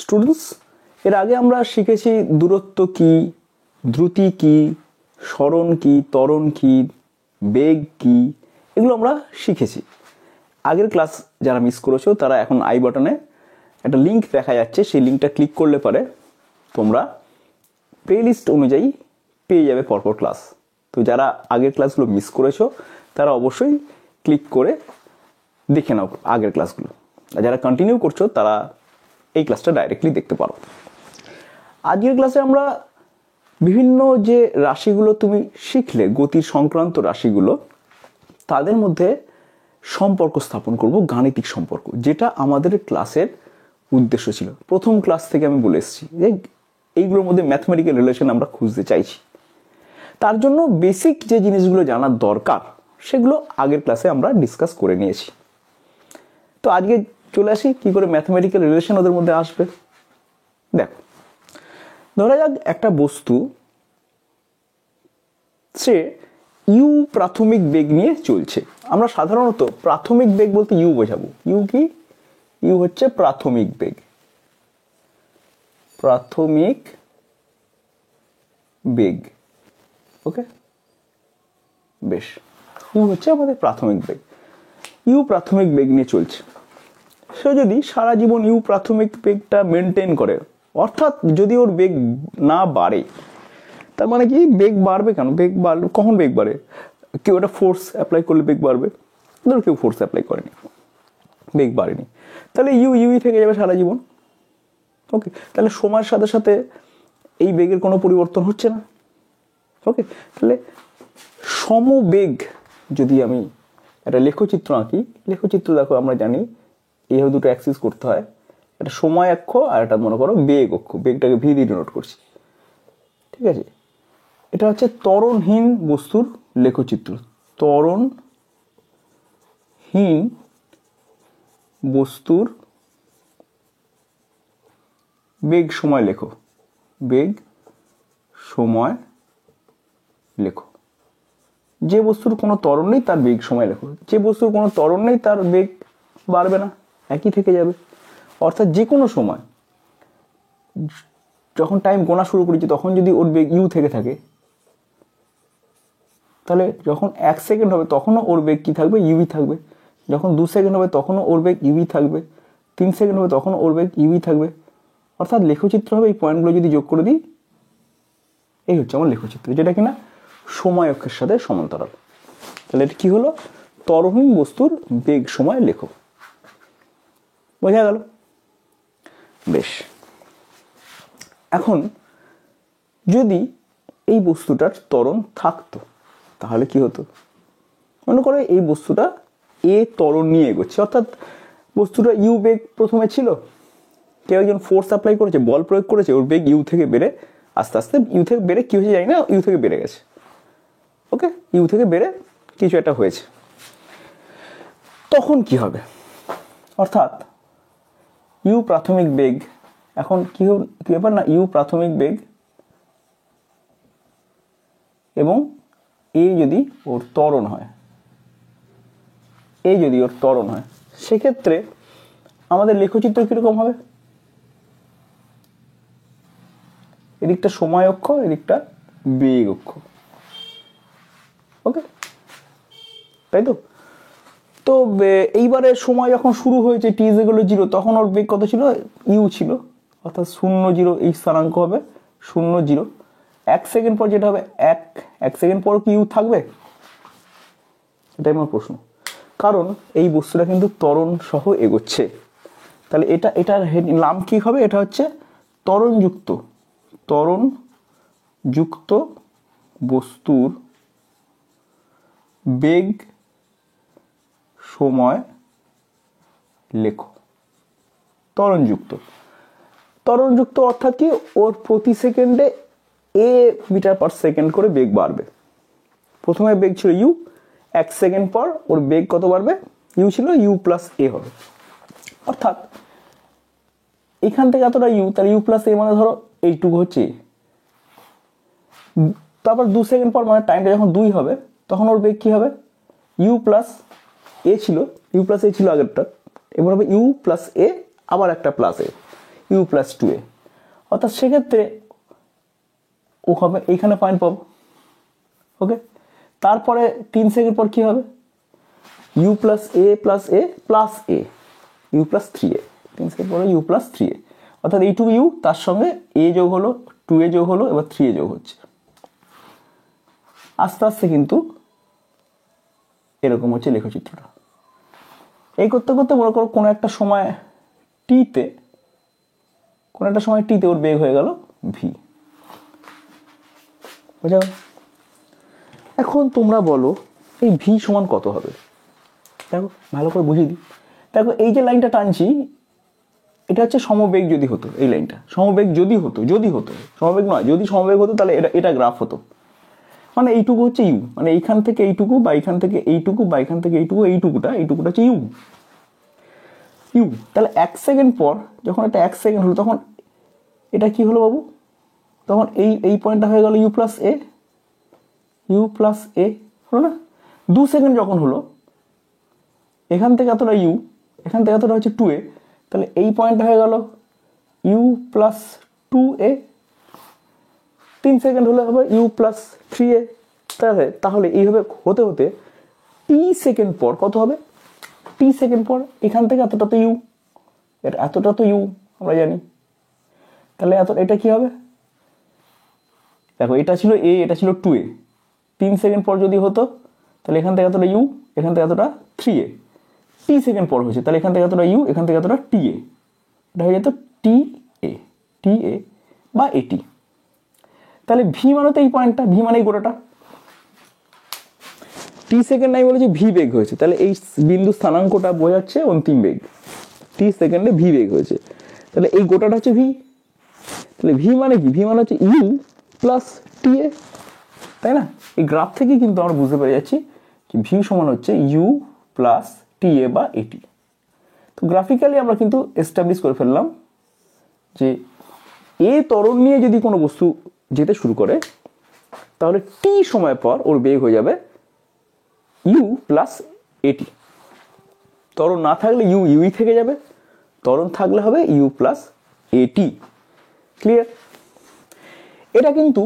Students, এর আগে আমরা শিখেছি দূরত্ব কি, দ্রুতি কি, সরণ কি, ত্বরণ কি, বেগ কি, এগুলো আমরা শিখেছি। আগের ক্লাস যারা মিস করেছো তারা এখন আই বাটনে একটা লিঙ্ক দেখা যাচ্ছে, সেই লিঙ্কটা ক্লিক করলে পরে তোমরা প্লেলিস্ট অনুযায়ী পেয়ে যাবে পরপর ক্লাস। তো যারা আগের ক্লাসগুলো মিস করেছো তারা অবশ্যই ক্লিক করে দেখে নাও আগের ক্লাসগুলো, আর যারা কন্টিনিউ করছো তারা এই ক্লাসটা ডাইরেক্টলি দেখতে পারো। আজকের ক্লাসে আমরা বিভিন্ন যে রাশিগুলো তুমি শিখলে, গতির সংক্রান্ত রাশিগুলো, তাদের মধ্যে সম্পর্ক স্থাপন করব, গাণিতিক সম্পর্ক, যেটা আমাদের ক্লাসের উদ্দেশ্য ছিল। প্রথম ক্লাস থেকে আমি বলে এসেছি যে এইগুলোর মধ্যে ম্যাথমেটিক্যাল রিলেশন আমরা খুঁজতে চাইছি। তার জন্য বেসিক যে জিনিসগুলো জানার দরকার সেগুলো আগের ক্লাসে আমরা ডিসকাস করে নিয়েছি। তো আজকে চলে আসি কি করে ম্যাথমেটিক্যাল রিলেশন ওদের মধ্যে আসবে। দেখো, ধরা যাক একটা বস্তু সে ইউ প্রাথমিক বেগ নিয়ে চলছে। আমরা সাধারণত প্রাথমিক বেগ বলতে ইউ বোঝাবো। ইউ কি? ইউ হচ্ছে প্রাথমিক বেগ। প্রাথমিক বেগ, ওকে, বেশ, ইউ হচ্ছে আমাদের প্রাথমিক বেগ। ইউ প্রাথমিক বেগ নিয়ে চলছে। সে যদি সারা জীবন ইউ প্রাথমিক বেগটা মেনটেন করে, অর্থাৎ যদি ওর বেগ না বাড়ে, তার মানে কি বেগ বাড়বে কেন? বেগ বাড়লে কখন বেগ বাড়ে? কেউ একটা ফোর্স অ্যাপ্লাই করলে বেগ বাড়বে। ধরো কেউ ফোর্স অ্যাপ্লাই করেনি, বেগ বাড়েনি, তাহলে ইউই থেকে যাবে সারা জীবন। ওকে, তাহলে সময়ের সাথে সাথে এই বেগের কোনো পরিবর্তন হচ্ছে না। ওকে, তাহলে সমবেগ যদি আমি একটা লেখচিত্র আঁকি, লেখচিত্র দেখো আমরা জানি এইভাবে দুটো অ্যাক্সিস করতে হয়, একটা সময় অক্ষ আর একটা মনে করো বেগ অক্ষ। বেগটাকে ভি দিয়ে ডিনোট করছি, ঠিক আছে? এটা হচ্ছে ত্বরণহীন বস্তুর লেখচিত্র। ত্বরণহীন বস্তুর বেগ সময় লেখো, বেগ সময় লেখো। যে বস্তুর কোনো ত্বরণ নেই তার বেগ সময় লেখো। যে বস্তুর কোনো ত্বরণ নেই তার বেগ বাড়বে না, একই থেকে যাবে। অর্থাৎ যে কোনো সময় যখন টাইম গোনা শুরু করেছি তখন যদি ওর বেগ ইউ থেকে থাকে, তাহলে যখন 1 সেকেন্ড হবে তখনও ওর বেগ কি থাকবে? ইউই থাকবে। যখন 2 সেকেন্ড হবে তখনও ওর বেগ ইউই থাকবে। 3 সেকেন্ড হবে তখনও ওর বেগ ইউই থাকবে। অর্থাৎ লেখচিত্র হবে এই পয়েন্টগুলো যদি যোগ করে দিই, এই হচ্ছে আমার লেখচিত্র, যেটা কিনা সময় অক্ষের সাথে সমান্তরাল। তাহলে এটা কি হলো? ত্বরণহীন বস্তুর বেগ সময় লেখো। বোঝা গেল? বেশ, এখন যদি এই বস্তুটার ত্বরণ থাকতো তাহলে কি হতো? মনে করো এই বস্তুটা এ ত্বরণ নিয়ে এগোচ্ছে, অর্থাৎ বস্তুটা ইউ বেগ প্রথমে ছিল, কেউ একজন ফোর্স অ্যাপ্লাই করেছে, বল প্রয়োগ করেছে, ওর বেগ ইউ থেকে বেড়ে আস্তে আস্তে ইউ থেকে বেড়ে কি হয়েছে জানি না, ইউ থেকে বেড়ে গেছে। ওকে, ইউ থেকে বেড়ে কিছু একটা হয়েছে, তখন কি হবে? অর্থাৎ ইউ প্রাথমিক বেগ, এখন কি ব্যাপার না, ইউ প্রাথমিক বেগ এবং এ যদি ওর ত্বরণ হয়, এই যদি ওর ত্বরণ হয়, সেক্ষেত্রে আমাদের লেখচিত্র কিরকম হবে? এদিকটা সময় অক্ষ, এদিকটা বেগ অক্ষ। ওকে, তাই তো? তো এইবারে সময় যখন শুরু হয়েছে টি ইজ ইকুয়াল টু 0, তখন ওর বেগ কত ছিল? ইউ ছিল, অর্থাৎ 0 0, এই স্থানাঙ্ক হবে 0 0। 1 সেকেন্ড পর যেটা হবে 1 সেকেন্ড পর কি ইউ থাকবে? এটাই আমার প্রশ্ন। কারণ এই বস্তুটা কিন্তু ত্বরণ সহ এগোচ্ছে, তাহলে এটার নাম কি হবে? এটা হচ্ছে ত্বরণযুক্ত বস্তুর বেগ সময় লেখো। ত্বরণযুক্ত অর্থাৎ কি? ওর প্রতি সেকেন্ডে এ মিটার পার সেকেন্ড করে বেগ বাড়বে। প্রথমে বেগ ছিল ইউ, 1 সেকেন্ড পর ওর বেগ কত বাড়বে? ইউ ছিল, ইউ প্লাস এ হবে। অর্থাৎ এখান থেকে এতটা ইউ, তাহলে ইউ প্লাস এ মানে ধরো এইটুকু হচ্ছে। তারপর 2 সেকেন্ড পর মানে টাইমটা যখন 2 হবে তখন ওর বেগ কি হবে? ইউ প্লাস এ ছিল, ইউ প্লাস এ ছিল আগেরটা, এবার হবে ইউ প্লাস এ, আবার একটা plus a. U plus 2a, অর্থাৎ সেক্ষেত্রে ও হবে এইখানে পয়েন্ট পাবো। ওকে, তারপরে 3 সেকেন্ড পর কি হবে, u plus a plus a plus a, u plus 3a, 3 second পরে ইউ প্লাস 3a, অর্থাৎ এইটুকু ইউ তার সঙ্গে এ যোগ হলো, 2a যোগ হলো, এবার 3a যোগ হচ্ছে। আস্তে আস্তে কিন্তু এরকম হচ্ছে লেখচিত্রটা। এই করতে করতে মনে করো কোনো একটা সময় টিতে ওর বেগ হয়ে গেল ভি। বুঝা গেল? এখন তোমরা বলো এই ভি সমান কত হবে? দেখো ভালো করে বুঝিয়ে দিই। দেখো এই যে লাইনটা টানছি এটা হচ্ছে সমবেগ যদি হতো, এই লাইনটা সমবেগ যদি হতো, সমবেগ নয়, যদি সমবেগ হতো তাহলে এটা গ্রাফ হতো। মানে এইটুকু হচ্ছে ইউ, মানে এইখান থেকে এইটুকু বা এইখান থেকে এইটুকু বা এইখান থেকে এইটুকুটা হচ্ছে ইউ। তাহলে 1 সেকেন্ড পর যখন এটা 1 সেকেন্ড হলো তখন এটা কি হলো বাবু, তখন এই পয়েন্টটা হয়ে গেল ইউ প্লাস এ হলো না। 2 সেকেন্ড যখন হলো এখান থেকে এতটা ইউ, এখান থেকে এতটা হচ্ছে 2a, তাহলে এই পয়েন্টটা হয়ে গেল ইউ প্লাস 2a। 3 সেকেন্ড হলে হবে ইউ প্লাস 3a। তাহলে এইভাবে হতে হতে টি সেকেন্ড পর কত হবে, টি সেকেন্ড পর এখান থেকে এতটা তো ইউ, এতটা তো ইউ আমরা জানি, তাহলে এটা কি হবে, দেখো এটা ছিল এ, এটা ছিল 2a, 3 সেকেন্ড পর যদি হতো তাহলে এখান থেকে এতটা ইউ, এখান থেকে এতটা 3a, টি সেকেন্ড পর হয়েছে তাহলে এখান থেকে এতটা ইউ, এখান থেকে এতটা টিএ, এটা হয়ে যেত টিএ বা এটি। তাহলে ভি মানে তো এই পয়েন্টটা, ভি মানে এই গোটাটা, টি সেকেন্ড নাই বলেছে ভি বেগ হয়েছে, তাহলে এই বিন্দু স্থানাঙ্কটা বোঝাচ্ছে অন্তিম বেগ, টি সেকেন্ডে ভি বেগ হয়েছে, তাহলে এই গোটাটা হচ্ছে ভি। তাহলে ভি মানে কি, ভি মানে হচ্ছে ইউ প্লাস টিএ, তাই না? এই গ্রাফ থেকে কিন্তু আমরা বুঝতে পেরে যাচ্ছি যে ভি সমান হচ্ছে ইউ প্লাস টিএ বা এটি। তো গ্রাফিক্যালি আমরা কিন্তু এস্টাবলিশ করে ফেললাম যে এ ত্বরণ নিয়ে যদি কোনো বস্তু যেতে শুরু করে তাহলে টি সময় পর ওর বেগ হয়ে যাবে ইউ প্লাস এটি। ত্বরণ না থাকলে ইউই থেকে যাবে, ত্বরণ থাকলে হবে ইউ প্লাস এটি। ক্লিয়ার? এটা কিন্তু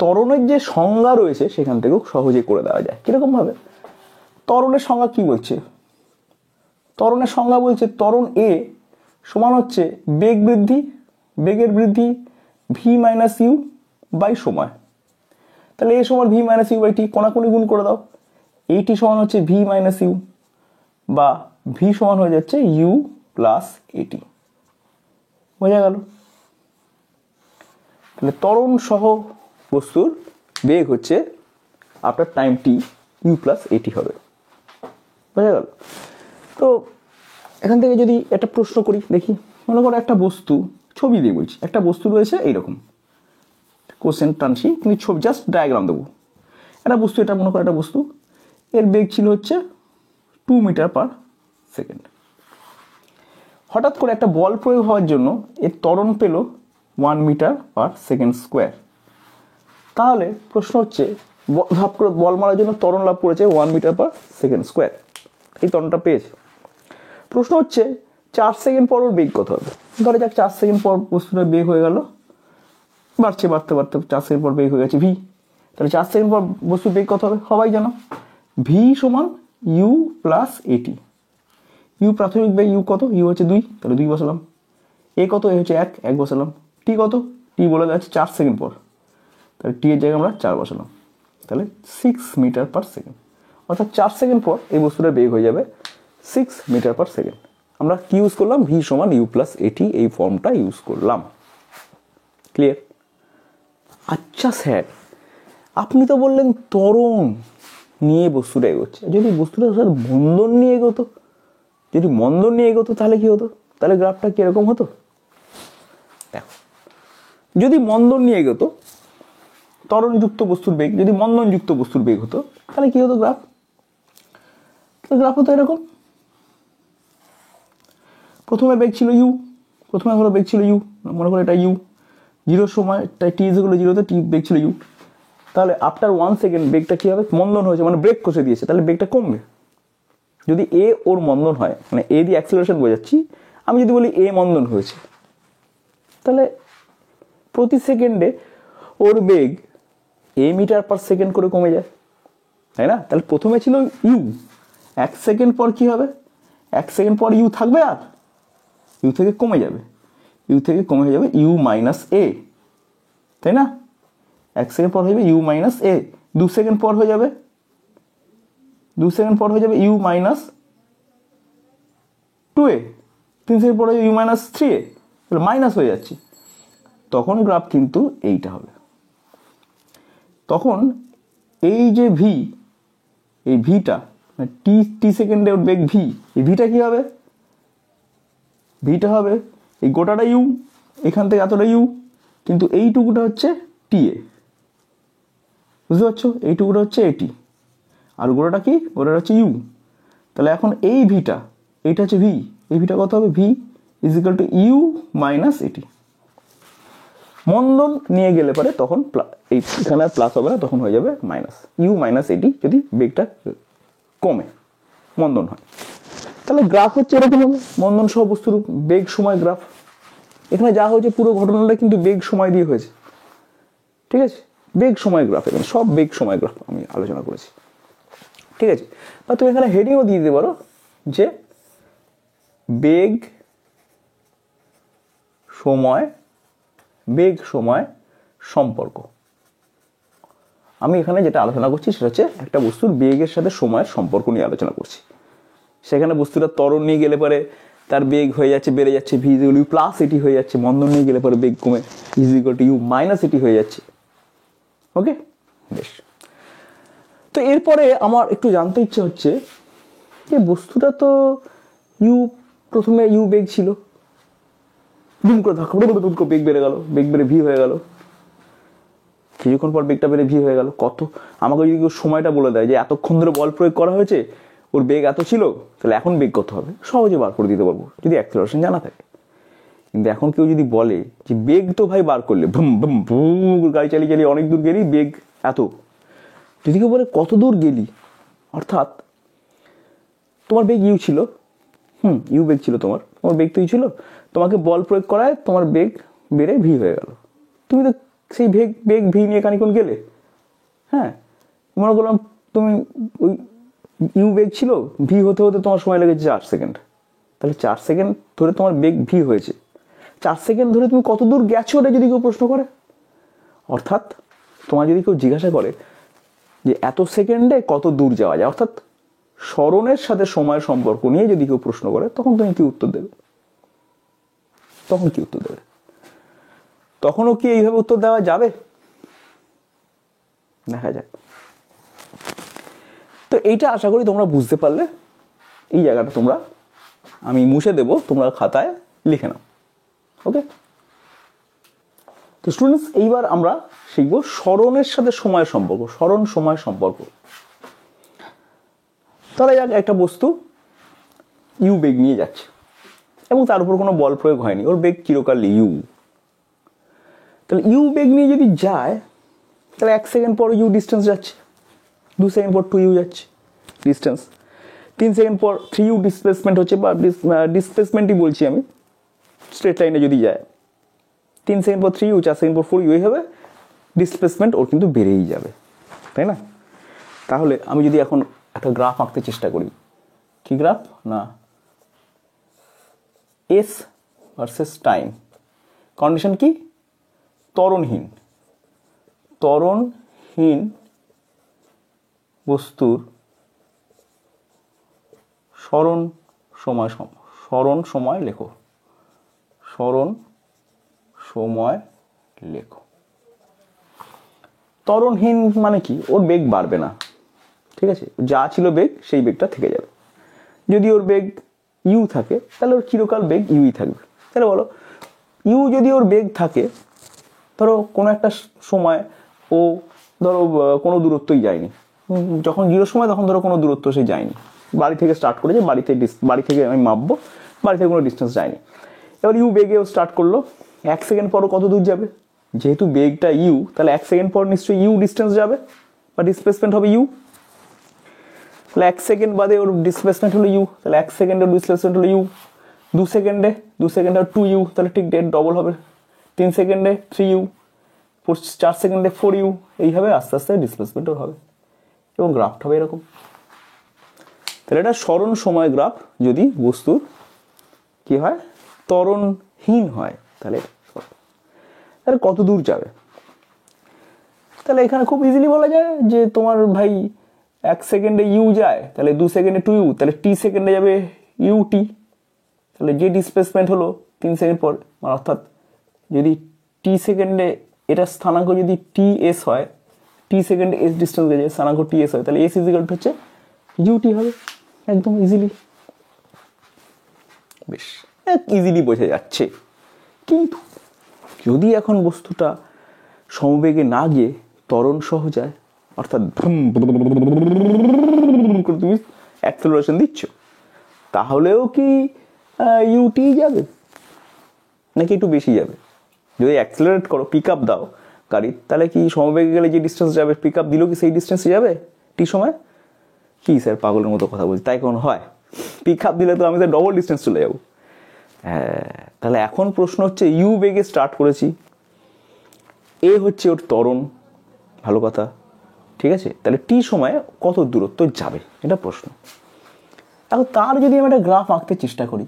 ত্বরণের যে সংজ্ঞা রয়েছে সেখান থেকেও সহজে করে দেওয়া যায়। কিরকম ভাবে? ত্বরণের সংজ্ঞা কি বলছে? ত্বরণের সংজ্ঞা বলছে ত্বরণ এ সমান হচ্ছে বেগের বৃদ্ধি ভি মাইনাস ইউ বাই সময়। তাহলে এ সমান V minus you by T, কোনাকুনি গুণ করে দাও, এইটি সমান হচ্ছে ভি মাইনাস ইউ বা ভি সমান হয়ে যাচ্ছে ইউ প্লাস এটি। বোঝা গেল? তাহলে ত্বরণ সহ বস্তুর বেগ হচ্ছে after time T U plus এটি হবে। বোঝা গেল? তো এখান থেকে যদি একটা প্রশ্ন করি, দেখি মনে করো একটা বস্তু, ছবি দিয়ে বলছি, একটা বস্তু রয়েছে এইরকম, কোশ্চেন টানছি কিন্তু ছবি জাস্ট ডায়াগ্রাম দেবো। একটা বস্তু, এটা মনে করো একটা বস্তু, এর বেগ ছিল হচ্ছে 2 মিটার পার সেকেন্ড। হঠাৎ করে একটা বল প্রয়োগ হওয়ার জন্য এর ত্বরণ পেল 1 মিটার পার সেকেন্ড স্কোয়ার। তাহলে প্রশ্ন হচ্ছে ভাব করে বল মারার জন্য ত্বরণ লাভ করেছে 1 মিটার পার সেকেন্ড স্কোয়ার, এই ত্বরণটা পেয়েছে। প্রশ্ন হচ্ছে 4 সেকেন্ড পর ওর বেগ কত হবে? ধরে যাক 4 সেকেন্ড পর বস্তুটার বেগ হয়ে গেল, বাড়তে 4 সেকেন্ড পর বেগ হয়ে গেছে ভি। তাহলে 4 সেকেন্ড পর বস্তুর বেগ কত হবে? সবাই জানো ভি সমান ইউ প্লাস এটি। ইউ প্রাথমিক বেগ, ইউ কত? ইউ হচ্ছে 2, তাহলে 2 বসালাম। এ কত? এ হচ্ছে 1 বসালাম। টি কত? টি বলে যাচ্ছে 4 সেকেন্ড পর, তাহলে টি এর জায়গায় আমরা 4 বসালাম, তাহলে 6 মিটার পার সেকেন্ড। অর্থাৎ 4 সেকেন্ড পর এই বস্তুটার বেগ হয়ে যাবে 6 মিটার পার সেকেন্ড। আমরা কি ইউজ করলাম? ভি সমান ইউ প্লাস এটি, এই ফর্মটা ইউজ করলাম। ক্লিয়ার? আচ্ছা স্যার, আপনি তো বললেন ত্বরণ নিয়ে বস্তুটা এগোচ্ছে, যদি বস্তুটা স্যার মন্দন নিয়ে এগোতো, তাহলে কি হতো? তাহলে গ্রাফটা কিরকম হতো? দেখো, যদি মন্দন নিয়ে এগোতো, ত্বরণযুক্ত বস্তুর বেগ যদি মন্দনযুক্ত বস্তুর বেগ হতো তাহলে কি হতো গ্রাফ? গ্রাফ হতো এরকম, প্রথমে বেগ ছিল ইউ, মনে করো এটা ইউ, 0 সময় টি ইজ ইকুয়াল টু 0 তে টি বেগ ছিল ইউ। তাহলে আফটার 1 সেকেন্ড বেগটা কি হবে? মন্দন হয়েছে মানে ব্রেক কষে দিয়েছে, তাহলে বেগটা কমবে। যদি এ ওর মন্দন হয়, মানে এ দিয়ে অ্যাক্সিলারেশন বোঝাচ্ছি, আমি যদি বলি এ মন্দন হয়েছে, তাহলে প্রতি সেকেন্ডে ওর বেগ a মিটার পার সেকেন্ড করে কমে যায়, তাই না? তাহলে প্রথমে ছিল ইউ, 1 সেকেন্ড পর কি হবে, 1 সেকেন্ড পর ইউ থাকবে, আর ইউ থেকে কমে যাবে, ইউ থেকে কমে হয়ে যাবে ইউ মাইনাস এ, তাই না? 1 সেকেন্ড পর হয়ে যাবে ইউ মাইনাস এ, 2 সেকেন্ড পর হয়ে যাবে 2 সেকেন্ড পর হয়ে যাবে ইউ মাইনাস 2a, 3 সেকেন্ড পর হয়ে যাবে ইউ মাইনাস 3a, তাহলে মাইনাস হয়ে যাচ্ছে। তখন গ্রাফ কিন্তু এইটা হবে। তখন এই যে ভি, এই ভিটা টি সেকেন্ডে ওর বেগ ভি, এই ভিটা কি হবে, ভিটা হবে এই গোটাটা ইউ, এখান থেকে এতটা ইউ, কিন্তু এইটুকুটা হচ্ছে টি এ, বুঝতে পারছো? এইটুকুটা হচ্ছে এটি, আর গোটাটা কি, গোটাটা হচ্ছে ইউ। তাহলে এখন এই ভিটা, এইটা হচ্ছে ভি, এই ভিটা কত হবে, v is equal to u minus a t. মন্দন নিয়ে গেলে পরে তখন এখানে আর প্লাস হবে না, তখন হয়ে যাবে মাইনাস, ইউ মাইনাস এটি যদি বেগটা কমে, মন্দন হয়। তাহলে গ্রাফ হচ্ছে এরকম হবে, মন্দন সহ বস্তুর বেগ সময় গ্রাফ। এখানে যা হয়েছে পুরো ঘটনাটা কিন্তু বেগ সময় দিয়ে হয়েছে, ঠিক আছে? বেগ সময় গ্রাফ, এখানে সব বেগ সময় গ্রাফ আমি আলোচনা করেছি, ঠিক আছে? বা তুমি এখানে হেডিংও দিয়ে দিতে পারো যে বেগ সময়, বেগ সময় সম্পর্ক। আমি এখানে যেটা আলোচনা করছি সেটা হচ্ছে একটা বস্তুর বেগের সাথে সময়ের সম্পর্ক নিয়ে আলোচনা করছি। সেখানে বস্তুটা ত্বরণ নিয়ে গেলে পরে তার বেগ হয়ে যাচ্ছে, বেড়ে যাচ্ছে, v is equal to u plus a t হয়ে যাচ্ছে। মন্দন নিয়ে গেলে পরে বেগ কমে is equal to u minus a t হয়ে যাচ্ছে। ওকে, বেশ। তো এরপরে আমার একটু জানতে ইচ্ছে হচ্ছে যে বস্তুটা তো ইউ, প্রথমে ইউ বেগ ছিল, দুম করে ধাক্কা বেগ বেড়ে গেল, বেগ বেড়ে ভি হয়ে গেল, কিছুক্ষণ পর বেগটা বেড়ে ভি হয়ে গেল। কত, আমাকে যদি কেউ সময়টা বলে দেয় যে এতক্ষণ ধরে বল প্রয়োগ করা হয়েছে, ওর বেগ এত ছিল, তাহলে এখন বেগ কত হবে, সহজে বার করে দিতে পারবো যদি অ্যাক্সেলারেশন জানা থাকে। কিন্তু এখন কেউ যদি বলে যে বেগ তো ভাই বার করলে ভুম ভুম ভুম, গাড়ি চালিয়ে চালিয়ে অনেক দূর গেলি, বেগ এত, যদি কেউ বলে কত দূর গেলি, অর্থাৎ তোমার বেগ ইউ ছিল, ইউ বেগ ছিল, তোমার বেগ তো ইউ ছিল, তোমাকে বল প্রয়োগ করায় তোমার বেগ বেড়ে ভি হয়ে গেল, তুমি তো সেই বেগ ভি নিয়ে খানিক্ষণ গেলে। হ্যাঁ, মনে করলাম তুমি ওই ইউ বেগ ছিল, ভি হতে হতে তোমার সময় লেগেছে 4 সেকেন্ড, তাহলে 4 সেকেন্ড ধরে তোমার বেগ ভি হয়েছে, 4 সেকেন্ড ধরে তুমি কত দূর গেছো ওটা যদি কেউ প্রশ্ন করে, অর্থাৎ তোমার যদি কেউ জিজ্ঞাসা করে যে এত সেকেন্ডে কত দূর যাওয়া যায়, অর্থাৎ স্মরণের সাথে সময়ের সম্পর্ক নিয়ে যদি কেউ প্রশ্ন করে, তখন তুমি কি উত্তর দেবে? তখন কি উত্তর দেবে? তখনও কি এইভাবে উত্তর দেওয়া যাবে? দেখা যাক। তো এইটা আশা করি তোমরা বুঝতে পারলে। এই জায়গাটা তোমরা, আমি মুছে দেব, তোমরা খাতায় লিখে নাও। ওকে, তো স্টুডেন্টস, এইবার আমরা শিখব স্মরণের সাথে সময়ের সম্পর্ক, স্মরণ সময় সম্পর্ক। তাহলে যাক, একটা বস্তু ইউ বেগ নিয়ে যাচ্ছে এবং তার উপর কোনো বল প্রয়োগ হয়নি, ওর বেগ চিরকাল ইউ। তাহলে ইউ বেগ নিয়ে যদি যায়, তাহলে 1 সেকেন্ড পর ইউ ডিস্টেন্স যাচ্ছে, 2 সেকেন্ড পর 2 ইউ যাচ্ছে ডিস্টেন্স, 3 সেকেন্ড পর 3 ইউ ডিসপ্লেসমেন্ট হচ্ছে, বা ডিসপ্লেসমেন্টই বলছি আমি, স্ট্রেট লাইনে যদি যায় 3 সেকেন্ড পর 3 ইউ, 4 সেকেন্ড পর 4 ইউ, এইভাবে ডিসপ্লেসমেন্ট ওর কিন্তু বেড়েই যাবে, তাই না? তাহলে আমি যদি এখন একটা গ্রাফ আঁকতে চেষ্টা করি, কি গ্রাফ না, এস ভার্সেস টাইম, কন্ডিশন কি, ত্বরণহীন বস্তুর স্মরণ সময় লেখো, স্মরণ সময় লেখো। ত্বরণহীন মানে কি, ওর বেগ বাড়বে না, ঠিক আছে? যা ছিল বেগ সেই বেগটা থেকে যাবে। যদি ওর বেগ ইউ থাকে, তাহলে ওর চিরকাল বেগ ইউই থাকবে। তাহলে বলো, ইউ যদি ওর বেগ থাকে, ধরো কোনো একটা সময় ও ধরো কোনো দূরত্বই যায়নি, যখন 0 সময় তখন ধরো কোনো দূরত্ব সে যায়নি, বাড়ি থেকে স্টার্ট করেছে, বাড়ি থেকে আমি মাপবো, বাড়ি থেকে কোনো ডিস্টেন্স যায়নি। এবার ইউ বেগেও স্টার্ট করলো, 1 সেকেন্ড পরও কত দূর যাবে, যেহেতু বেগটা ইউ, তাহলে 1 সেকেন্ড পর নিশ্চয়ই ইউ ডিস্টেন্স যাবে বা ডিসপ্লেসমেন্ট হবে ইউ, তাহলে 1 সেকেন্ড বাদে ওর ডিসপ্লেসমেন্ট হলো ইউ, তাহলে 1 সেকেন্ডের ডিসপ্লেসমেন্ট হলো ইউ, 2 সেকেন্ডে আর 2 ইউ, তাহলে ঠিক ডেট ডবল হবে, 3 সেকেন্ডে 3u, 4 সেকেন্ডে 4u, এইভাবে আস্তে আস্তে ডিসপ্লেসমেন্টও হবে এবং গ্রাফটা হবে এরকম। তাহলে এটা সরণ সময় গ্রাফ যদি বস্তুর কি হয়, ত্বরণহীন হয়, তাহলে তাহলে কত দূর যাবে। তাহলে এখানে খুব ইজিলি বলা যায় যে তোমার ভাই 1 সেকেন্ডে ইউ যায়, তাহলে 2 সেকেন্ডে 2u, তাহলে টি সেকেন্ডে যাবে ইউটি, তাহলে যে ডিসপ্লেসমেন্ট হলো 3 সেকেন্ড পর, অর্থাৎ যদি টি সেকেন্ডে এটা স্থানাঙ্ক যদি টি এস হয়, টি সেকেন্ডে এস ডিস্টেন্স গেছে, স্থানাঙ্ক টি এস হয়, তাহলে এস ইজিক্যাল টু হচ্ছে ইউটি হবে, একদম ইজিলি, বেশ ইজিলি বোঝা যাচ্ছে। কিন্তু যদি এখন বস্তুটা সমবেগে না গিয়ে ত্বরণ সহ যায়, অর্থাৎ তুমি অ্যাক্সেলারেশন দিচ্ছ, তাহলেও কি ইউটি যাবে নাকি একটু বেশি যাবে? যদি অ্যাক্সেলারেট করো, পিক আপ দাও গাড়ি, তাহলে কি সমবেগে গেলে যে ডিস্টেন্স যাবে, পিক আপ দিলেও কি সেই ডিস্টেন্সে যাবে টি সময়? কি স্যার পাগলের মতো কথা বলছি, তাই কোন হয়? পিক আপ দিলে তো আমি তো ডবল ডিস্টেন্স চলে যাবো। হ্যাঁ, তাহলে এখন প্রশ্ন হচ্ছে ইউ বেগে স্টার্ট করেছি, এ হচ্ছে ওর ত্বরণ, ভালো কথা, ঠিক আছে, তাহলে টি সময়ে কত দূরত্ব যাবে, এটা প্রশ্ন। এখন তার যদি আমি একটা গ্রাফ আঁকতে চেষ্টা করি,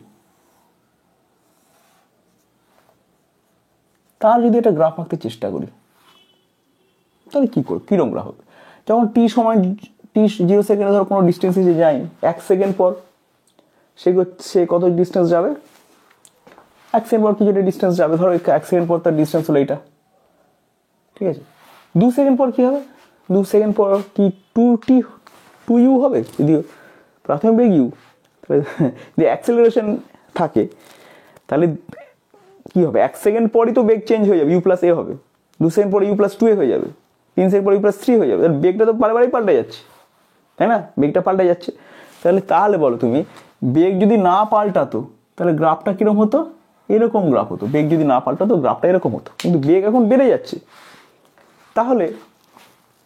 তাহলে কি করব, কিরম গ্রাফ হবে? যখন টি সময় টি 0 সেকেন্ডে ধরো কোনো ডিস্টেন্সে যাই, 1 সেকেন্ড পর সে কত ডিস্টেন্স যাবে, 1 সেকেন্ড পর কিছু একটা ডিস্টেন্স যাবে, ধরো 1 সেকেন্ড পর তার ডিস্টেন্স হলো এইটা, ঠিক আছে। 2 সেকেন্ড পর কি হবে, 2 সেকেন্ড পর কি 2u হবে, যদিও প্রাথমিক বেগ ইউ, তাহলে যদি অ্যাক্সেলারেশন থাকে তাহলে কি হবে, 1 সেকেন্ড পরই তো বেগ চেঞ্জ হয়ে যাবে, ইউ প্লাস এ হবে, 2 সেকেন্ড পরে ইউ প্লাস 2a হয়ে যাবে, 3 সেকেন্ড পর ইউ প্লাস 3 হয়ে যাবে, বেগটা তো বারবারই পাল্টে যাচ্ছে, তাই না, বেগটা পাল্টে যাচ্ছে। তাহলে বলো তুমি, বেগ যদি না পাল্টাতো তাহলে গ্রাফটা কিরকম হতো, এরকম গ্রাফ হতো। বেগ যদি না পাল্টাতো গ্রাফটা এরকম হতো, কিন্তু বেগ এখন বেড়ে যাচ্ছে, তাহলে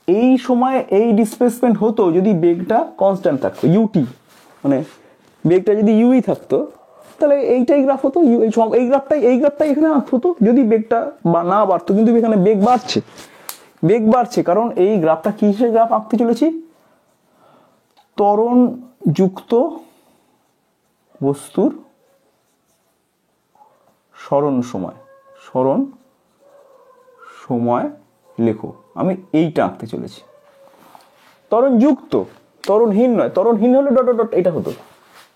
এই সময় এই ডিসপ্লেসমেন্ট হতো যদি বেগটা কনস্ট্যান্ট থাকতো, ইউটি, মানে বেগটা যদি ইউই থাকতো, তাহলে এইটাই গ্রাফ হতো, এই গ্রাফটাই এখানে হতো যদি বেগটা না বাড়তো, কিন্তু এখানে বেগ বাড়ছে, কারণ এই গ্রাফটা কিসের গ্রাফ আঁকতে চলেছি, ত্বরণ যুক্ত বস্তুর সরণ সময় লেখো, আমি এইটা আঁকতে চলেছি। ত্বরণ যুক্ত, ত্বরণহীন নয়, ত্বরণহীন হলে ডট ডট এটা হতো,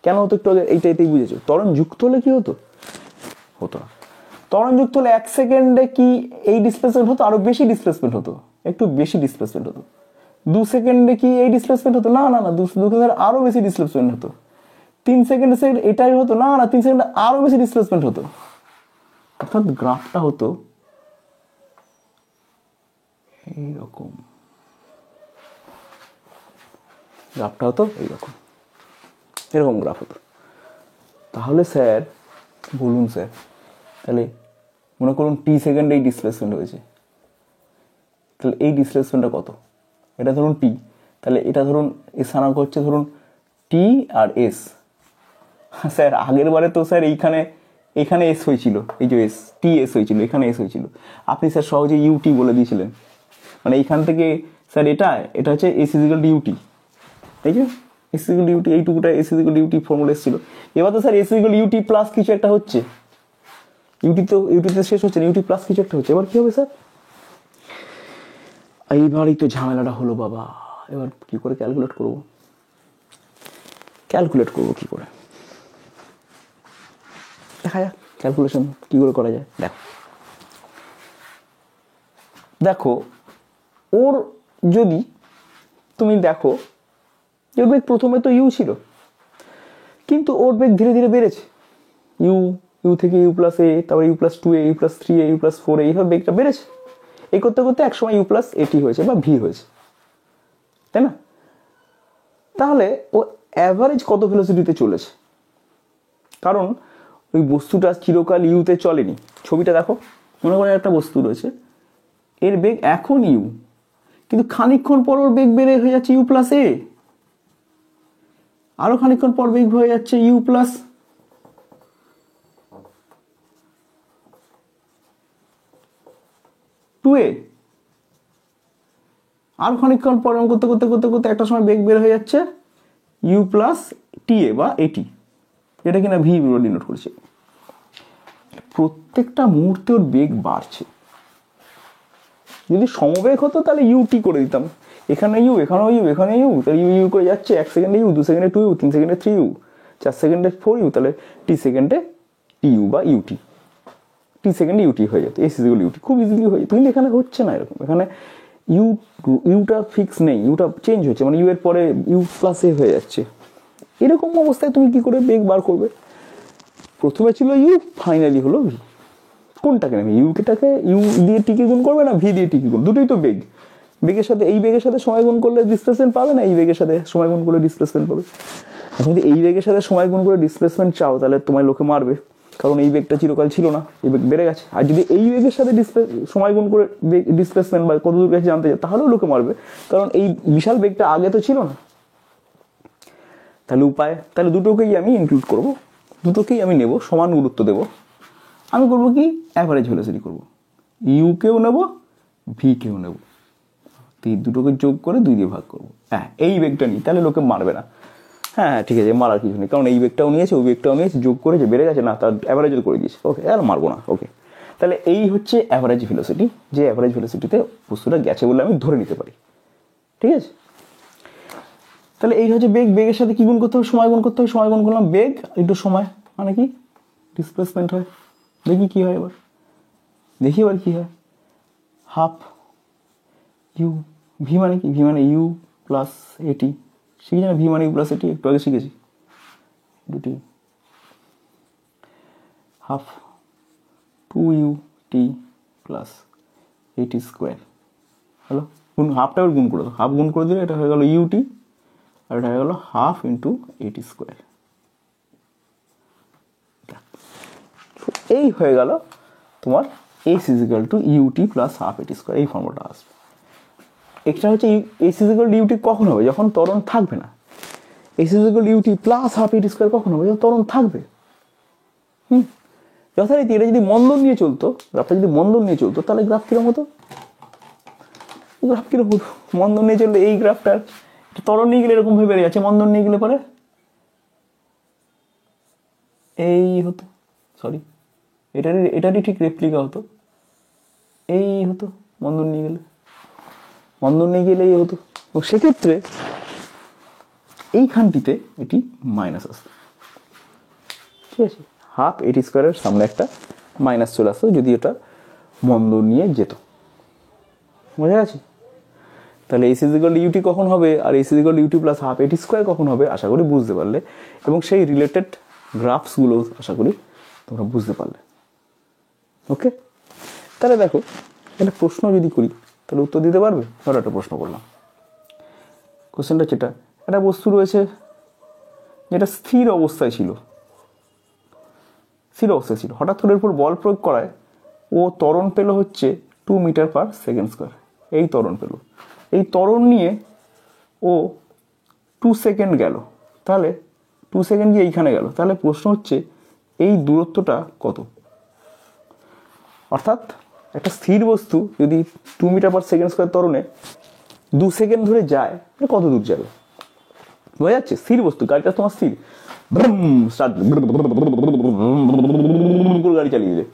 কেন হতো একটু এইটাই বুঝেছো। ত্বরণ যুক্ত হলে কি হতো না, ত্বরণ যুক্ত হলে 1 সেকেন্ডে কি এই ডিসপ্লেসমেন্ট হতো, আরো বেশি ডিসপ্লেসমেন্ট হতো, একটু বেশি ডিসপ্লেসমেন্ট হতো। 2 সেকেন্ডে কি এই ডিসপ্লেসমেন্ট হতো, না 2 সেকেন্ডে আরো বেশি ডিসপ্লেসমেন্ট হতো। 3 সেকেন্ডে এটাই হতো, না 3 সেকেন্ডে আরো বেশি ডিসপ্লেসমেন্ট হতো। অর্থাৎ গ্রাফটা হতো এইরকম, এরকম গ্রাফ হতো। তাহলে স্যার বলুন স্যার, তাহলে মনে করুন টি সেকেন্ডে এই ডিসপ্লেসমেন্ট হয়েছে, তাহলে এই ডিসপ্লেসমেন্টটা কত, এটা ধরুন টি, তাহলে এটা ধরুন এস স্থানাঙ্ক হচ্ছে ধরুন টি আর এস। স্যার আগের বারে তো স্যার এইখানে এস হয়েছিল, এই যে টি এস হয়েছিল, এখানে এস হয়েছিল, আপনি স্যার সহজে ইউটি বলে দিয়েছিলেন, মানে এইখান থেকে স্যার এটা হচ্ছে এস ইজিক্যাল টু ইউটি, এই যে এস ইজিক্যাল ইউটি, এইটুকুটা এস ইজিক্যাল ইউটি ফর্মুলা এসেছিল। এবার তো sir s equal ut plus কিছু একটা হচ্ছে, ইউটিতে শেষ হচ্ছে না, ইউটি প্লাস কিছু একটা হচ্ছে। এবার কি হবে স্যার, এইবারই তো ঝামেলাটা হলো বাবা, এবার কি করে ক্যালকুলেট করবো কি করে, দেখা যাক ক্যালকুলেশন কি করে করা যায়। দেখো ওর যদি তুমি দেখো, ওর বেগ প্রথমে তো ইউ ছিল, কিন্তু ওর বেগ ধীরে ধীরে বেড়েছে, ইউ থেকে ইউ প্লাস এ, তারপর u plus 2a, u plus 3a, u plus 4a, এইভাবে বেগটা বেড়েছে। এই করতে করতে একসময় ইউ প্লাস এটি হয়েছে বা ভি হয়েছে, তাই না? তাহলে ও অ্যাভারেজ কত ভেলোসিটিতে চলেছে, কারণ ওই বস্তুটা চিরকাল ইউতে চলেনি। ছবিটা দেখো, মনে করেন একটা বস্তু রয়েছে, এর বেগ এখন ইউ, কিন্তু খানিকক্ষণ পর ওর বেগ বেড়ে হয়ে যাচ্ছে ইউ প্লাস এ, আরো খানিকক্ষণ পর বেগ হয়ে যাচ্ছে ইউ প্লাস 2a, আর খানিকক্ষণ পরিমাণ করতে করতে করতে করতে একটা সময় বেগ বের হয়ে যাচ্ছে u প্লাস টা বা এটি, যেটা কিনা ভি ডিনোট করছে। প্রত্যেকটা মুহূর্তে ওর বেগ বাড়ছে। যদি সমবেগ হতো তাহলে ইউটি করে দিতাম, এখানে ইউ, এখানেও ইউ, এখানে ইউ, তাহলে ইউ ইউ করে যাচ্ছে, 1 সেকেন্ডে ইউ, 2 সেকেন্ডে 2 ইউ, 3 সেকেন্ডে 3 ইউ, 4 সেকেন্ডে 4 ইউ, তাহলে টি সেকেন্ডে টি ইউ বা ইউটি, টি সেকেন্ডে ইউটি হয়ে যেত, এস ইকুয়াল ইউটি, খুব ইজিলি হয়ে যেত। কিন্তু এখানে হচ্ছে না এরকম, এখানে ইউটা ফিক্স নেই, ইউটা চেঞ্জ হচ্ছে, মানে ইউ এর পরে ইউ প্লাস এ হয়ে যাচ্ছে। এরকম অবস্থায় তুমি কি করে বেগ বার করবে? প্রথমে ছিল ইউ, ফাইনালি হলো ভি। কোনটাকে নেবে? ইউটাকে ইউ দিয়ে টিকে গুণ করবে না ভি দিয়ে টিকে গুণ? দুটোই তো বেগ। বেগের সাথে এই বেগের সাথে সময় গুণ করলে ডিসপ্লেসমেন্ট পাবে না, এই বেগের সাথে সময় গুণ করলে ডিসপ্লেসমেন্ট পাবে। এখন যদি এই বেগের সাথে সময় গুণ করে ডিসপ্লেসমেন্ট চাও তাহলে তোমায় লোকে মারবে, কারণ এই বেগটা চিরকাল ছিল না, এই বেগ বেড়ে গেছে। আর যদি এই বেগের সাথে সময় গুণ করে ডিসপ্লেসমেন্ট বা কত দূর গেছে জানতে চাও তাহলেও লোকে মারবে, কারণ এই বিশাল বেগটা আগে তো ছিল না। তাহলে উপায়, তাহলে দুটোকেই আমি ইনক্লুড করব, দুটোকেই আমি নেব, সমান গুরুত্ব দেব। আমি করবো কি, অ্যাভারেজ ভেলোসিটি করবো, ইউকেও নেব ভিকেও নেব, দুটোকে যোগ করে 2 দিয়ে ভাগ করবো। হ্যাঁ, এই বেগটা নিই, তাহলে লোকে মারবে না। হ্যাঁ হ্যাঁ ঠিক আছে, মারার কিছু নেই, কারণ এই বেগটাও নিয়েছে ওই বেগটাও নিয়েছে, যোগ করেছে, বেড়ে গেছে না, তার অ্যাভারেজও করে দিয়েছে। ওকে, আর মারবো না। ওকে, তাহলে এই হচ্ছে অ্যাভারেজ ভেলোসিটি, যে অ্যাভারেজ ভেলোসিটিতে বস্তুটা গেছে বলে আমি ধরে নিতে পারি। ঠিক আছে, তাহলে এই হচ্ছে বেগ। বেগের সাথে কি গুণ করতে হবে? সময় গুণ করতে হবে। সময় গুণ করলাম বেগ একটু সময়, মানে কি ডিসপ্লেসমেন্ট হয়। দেখি কি হয় এবার, দেখি এবার কি হয়। হাফ ইউ, ভি মানে কি? ভি মানে ইউ প্লাস এটি, শিখেছি না? ভি মানে ইউ প্লাস এটি, একটু আগে শিখেছি। দুটি হাফ 2ut প্লাস এটি স্কোয়ার হলো। গুণ, হাফটা এবার গুণ করে দাও, হাফ গুণ করে দিলে এটা হয়ে গেল ইউটি, আর এটা হয়ে গেল হাফ ইন্টু এটি স্কোয়ার। এই হয়ে গেল তোমার s is equal to UT plus half এটি স্কোয়ার, এই ফর্মুলাটা আসবে। এক্সট্রা হচ্ছে s is equal to UT কখন হবে? যখন ত্বরণ থাকবে না। S is equal to UT plus half এটি স্কোয়ার কখন হবে? যখন ত্বরণ থাকবে। যথারীতি এটা যদি মন্দন নিয়ে চলতো, গ্রাফটা যদি মন্দন নিয়ে চলতো, তাহলে গ্রাফ কিরকম হতো? গ্রাফ কিরকম হতো? মন্দন নিয়ে চললে এই গ্রাফটার ত্বরণ নিয়ে গেলে এরকম ভাবে বেড়ে যাচ্ছে, মন্দন নিয়ে গেলে পরে এই হতো, সরি এটারই ঠিক রেপ্লিকা হতো, এই হতো মন্দন নিয়ে গেলে, মন্দন নিয়ে গেলে এই হতো। তো সেক্ষেত্রে এইখানটিতে এটি মাইনাস আসতো। ঠিক আছে, হাফ এটি স্কোয়ারের সামনে একটা মাইনাস চলে আসতো যদি এটা মন্দন নিয়ে যেত। বোঝা গেছে? তাহলে s is equal to UT কখন হবে আর s is equal to UT plus half এটি স্কোয়ার কখন হবে আশা করি বুঝতে পারলে, এবং সেই রিলেটেড গ্রাফসগুলো আশা করি তোমরা বুঝতে পারলে। ওকে, তাহলে দেখো একটা প্রশ্ন যদি করি তাহলে উত্তর দিতে পারবে? ধরো একটা প্রশ্ন করলাম, কোশ্চেনটা যেটা, একটা বস্তু রয়েছে যেটা স্থির অবস্থায় ছিল, হঠাৎ করে এর উপর বল প্রয়োগ করায় ও ত্বরণ পেল হচ্ছে 2 মিটার পার সেকেন্ড স্কোয়ার। এই ত্বরণ পেল, এই ত্বরণ নিয়ে ও 2 সেকেন্ড গেল, তাহলে 2 সেকেন্ড গিয়ে এইখানে গেল, তাহলে প্রশ্ন হচ্ছে এই দূরত্বটা কত? অর্থাৎ একটা স্থির বস্তু যদি 2 মিটার পার সেকেন্ড স্কোয়ার ত্বরণে 2 সেকেন্ড ধরে যায়, কত দূর যাবে? বোঝা যাচ্ছে? স্থির বস্তু, গাড়িটা তোমার স্থির, গাড়ি চালিয়ে দিলে,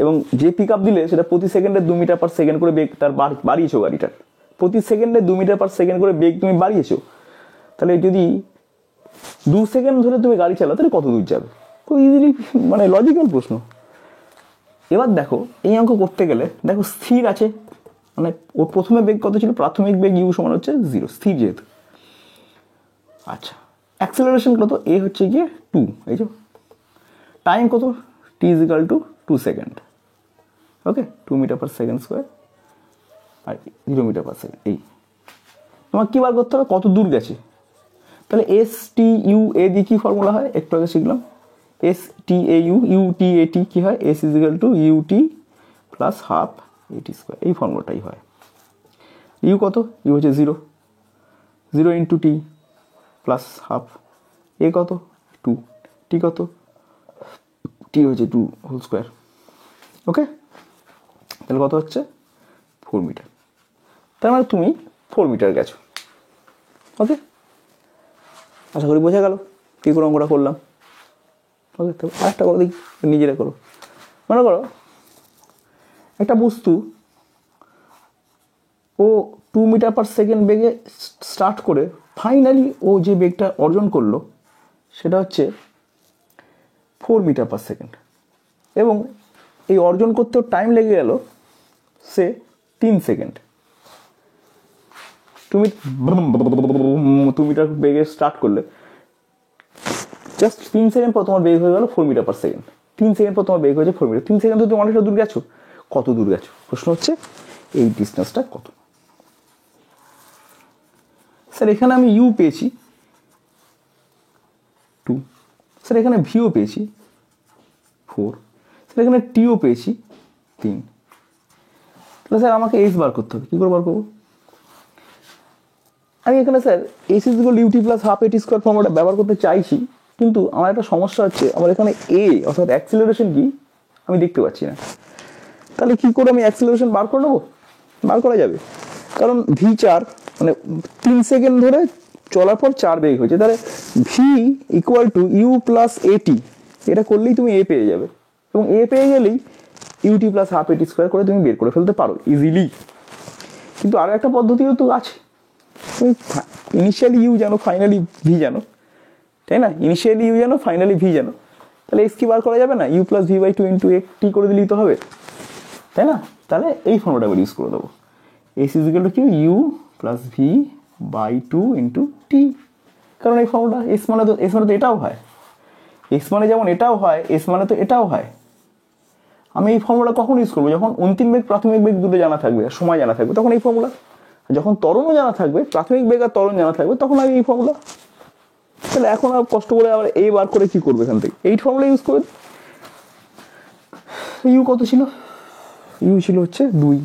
এবং যে পিক আপ দিলে সেটা প্রতি সেকেন্ডে 2 মিটার পার সেকেন্ড করে বেগ তার বাড়িয়েছো, গাড়িটার প্রতি সেকেন্ডে 2 মিটার পার সেকেন্ড করে বেগ তুমি বাড়িয়েছো, তাহলে যদি 2 সেকেন্ড ধরে তুমি গাড়ি চালাও তাহলে কত দূর যাবে? খুব ইজিলি, মানে লজিক্যাল প্রশ্ন। এবার দেখো এই অঙ্ক করতে গেলে দেখো স্থির আছে, মানে ওর প্রথমে বেগ কত ছিল? প্রাথমিক বেগ ইউ সমান হচ্ছে 0, স্থির যেহেতু। আচ্ছা, অ্যাক্সেলারেশন কত? এ হচ্ছে গিয়ে 2, এই যে টাইম কত? T is equal to 2 second. Okay, 2 metre per second square আর 0 মিটার পার সেকেন্ড। এই তোমার কী বার করতে হবে? কত দূর গেছে। তাহলে এস টি ইউ এ দিয়ে কী ফর্মুলা হয়? একটু আগে শিখলাম, S T A U, U T A T কী হয়? S is equal to U T plus half এটি স্কোয়ার, এই ফর্মুলাটাই হয়। ইউ কত? ইউ হচ্ছে 0, 0 into T plus half, A কত? 2, টি কত? টি হচ্ছে 2 হোল স্কোয়ার। ওকে, তাহলে কত হচ্ছে? 4 মিটার। তার মানে তুমি 4 মিটার গেছো। ওকে, আশা করি বোঝা গেল কী করে অঙ্কটা করলাম। ওকে, তো আরেকটা করে দেখি, নিজেরা করো। মনে করো একটা বস্তু ও 2 মিটার পার সেকেন্ড বেগে স্টার্ট করে ফাইনালি ও যে বেগটা অর্জন করলো সেটা হচ্ছে 4 মিটার পার সেকেন্ড, এবং এই অর্জন করতেও টাইম লেগে গেল সে 3 সেকেন্ড। তুমি 2 মিটার বেগে স্টার্ট করলে জাস্ট 3 সেকেন্ড পর তোমার বেগ হয়ে গেল 4 মিটার পার সেকেন্ড। 3 সেকেন্ড পর তোমার বেগ হয়েছে 4 মিটার। 3 সেকেন্ড তো তুমি অনেকটা দূর গেছো। কত দূর গেছো? প্রশ্ন হচ্ছে এই ডিস্টেন্সটা কত। স্যার এখানে আমি ইউ পেয়েছি 2, স্যার এখানে ভিও পেয়েছি 4, স্যার এখানে টিও পেয়েছি 3। তাহলে স্যার আমাকে এইচ বার করতে হবে। কী করে বার করবো? আমি এখানে sir h is equal u t plus half এটি স্কোয়ার ফর্মুলাটা ব্যবহার করতে চাইছি, কিন্তু আমার একটা সমস্যা হচ্ছে, আমার এখানে এ অর্থাৎ অ্যাক্সিলারেশন কি আমি দেখতে পাচ্ছি না। তাহলে কী করে আমি অ্যাক্সিলারেশন বার করে নেবো? বার করা যাবে, কারণ ভি4 মানে 3 সেকেন্ড ধরে চলার পর 4 বেগ হয়েছে। তাহলে v equal to u plus a t, এটা করলেই তুমি এ পেয়ে যাবে, এবং এ পেয়ে গেলেই ইউটি প্লাস হাফ এটি স্কোয়ার করে তুমি বের করে ফেলতে পারো ইজিলি। কিন্তু আরও একটা পদ্ধতিও তো আছে, তুমি ইনিশিয়ালি ইউ জানো, ফাইনালি ভি জানো, তাই না? ইনিশিয়ালি ইউ জানো, ফাইনালি ভি জানো, তাহলে এক্স কি বার করা যাবে না? U plus v by 2 into a t করে দিলেই তো হবে, তাই না? তাহলে এই ফর্মুলাটা আবার ইউজ করে দেবো, এস ইজ ইকুয়াল টু কি u plus v by 2 into t. কারণ এই ফর্মুলা এস মানে তো এটাও হয়, এক্স মানে যেমন এটাও হয়, এস মানে তো এটাও হয়। আমি এই ফর্মুলা কখন ইউজ করবো? যখন অন্তিম বেগ প্রাথমিক বেগ দুটো জানা থাকবে, সময় জানা থাকবে, তখন এই ফর্মুলা। যখন ত্বরণও জানা থাকবে, প্রাথমিক বেগ আর ত্বরণ জানা থাকবে, তখন আমি এই ফর্মুলা। তাহলে এখন আর কষ্ট করে আবার এই বার করে কি করবে? এখান থেকে এই ফর্মুলা ইউজ করে। ইউ কত ছিল? ইউ ছিল হচ্ছে 2,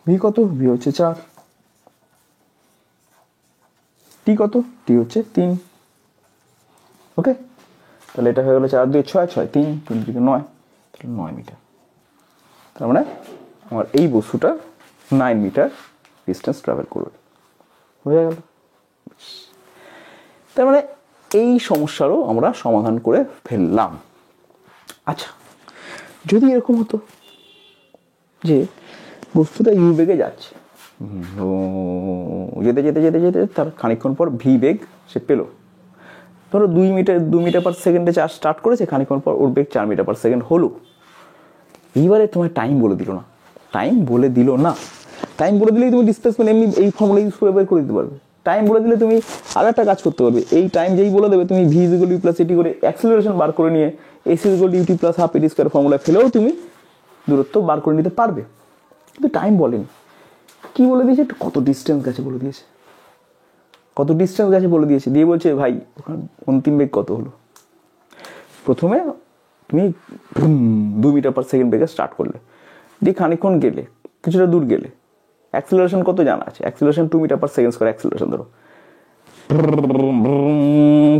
ভি কত? ভি হচ্ছে 4, টি কত? টি হচ্ছে 3। ওকে, তাহলে এটা হয়ে গেলো 4 2 6 6 3 3 থেকে 9, তাহলে 9 মিটার। তার মানে আমার এই বস্তুটা 9 মিটার ডিস্টেন্স ট্রাভেল করবে। হয়ে গেল। তার মানে এই সমস্যারও আমরা সমাধান করে ফেললাম। আচ্ছা, যদি এরকম হতো যে বস্তুটা ইউ বেগে যাচ্ছে, যেতে যেতে যেতে যেতে তার খানিকক্ষণ পর ভি বেগ সে পেলো। ধরো 2 মিটার পার সেকেন্ডে স্টার্ট করেছে, খানিকক্ষণ পর ওর বেগ 4 মিটার পার সেকেন্ড হলো। এইবারে তোমার টাইম বলে দিল না, টাইম বলে দিলেই তুমি ডিসপ্লেসমেন্ট এমনি এই ফর্মুলা ইউজ করে বের করে দিতে পারবে। টাইম বলে দিলে তুমি আর একটা কাজ করতে পারবে, এই টাইম যেই বলে দেবে তুমি v is equal u plus a t করে অ্যাক্সিলারেশন বার করে নিয়ে s is equal u t plus half এটি স্কোয়ার ফর্মুলা ফেলেও তুমি দূরত্ব বার করে নিতে পারবে। কিন্তু টাইম বলেনি, কি বলে দিয়েছে? কত ডিস্টেন্স গেছে বলে দিয়েছে, দিয়ে বলছে ভাই ওখানে অন্তিম বেগ কত হলো। প্রথমে তুমি 2 মিটার পার সেকেন্ড বেগে স্টার্ট করলে, দিয়ে খানিকক্ষণ গেলে, কিছুটা দূর গেলে, অ্যাক্সিলারেশন কত জানা আছে? Acceleration 2 metre per second square acceleration ধরো,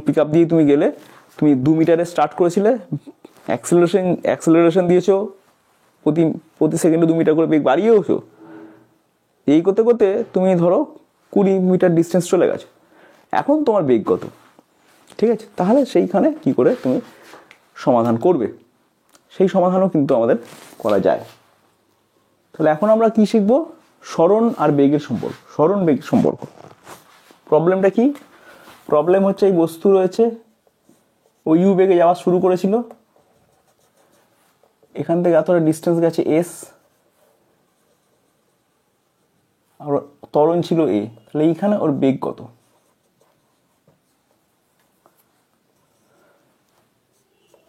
পিক আপ দিয়ে তুমি গেলে, তুমি 2 মিটারে স্টার্ট করেছিলে, অ্যাক্সিলারেশন দিয়েছো, প্রতি সেকেন্ডে 2 মিটার করে বেগ বাড়িয়েওছো। এই করতে করতে তুমি ধরো 20 মিটার ডিস্টেন্স চলে গেছো। এখন তোমার বেগ কত? ঠিক আছে, তাহলে সেইখানে কি করে তুমি সমাধান করবে, সেই সমাধানও কিন্তু আমাদের করা যায়। তাহলে এখন আমরা কি শিখবো? সরণ আর বেগের সম্পর্ক, সরণ বেগের সম্পর্ক। প্রবলেমটা কি? প্রবলেম হচ্ছে এই বস্তু রয়েছে, ও ইউ বেগে যাওয়া শুরু করেছিল, এখান থেকে এতটা ডিস্টেন্স গেছে এস, আর ত্বরণ ছিল এ। তাহলে এইখানে ওর বেগ কত?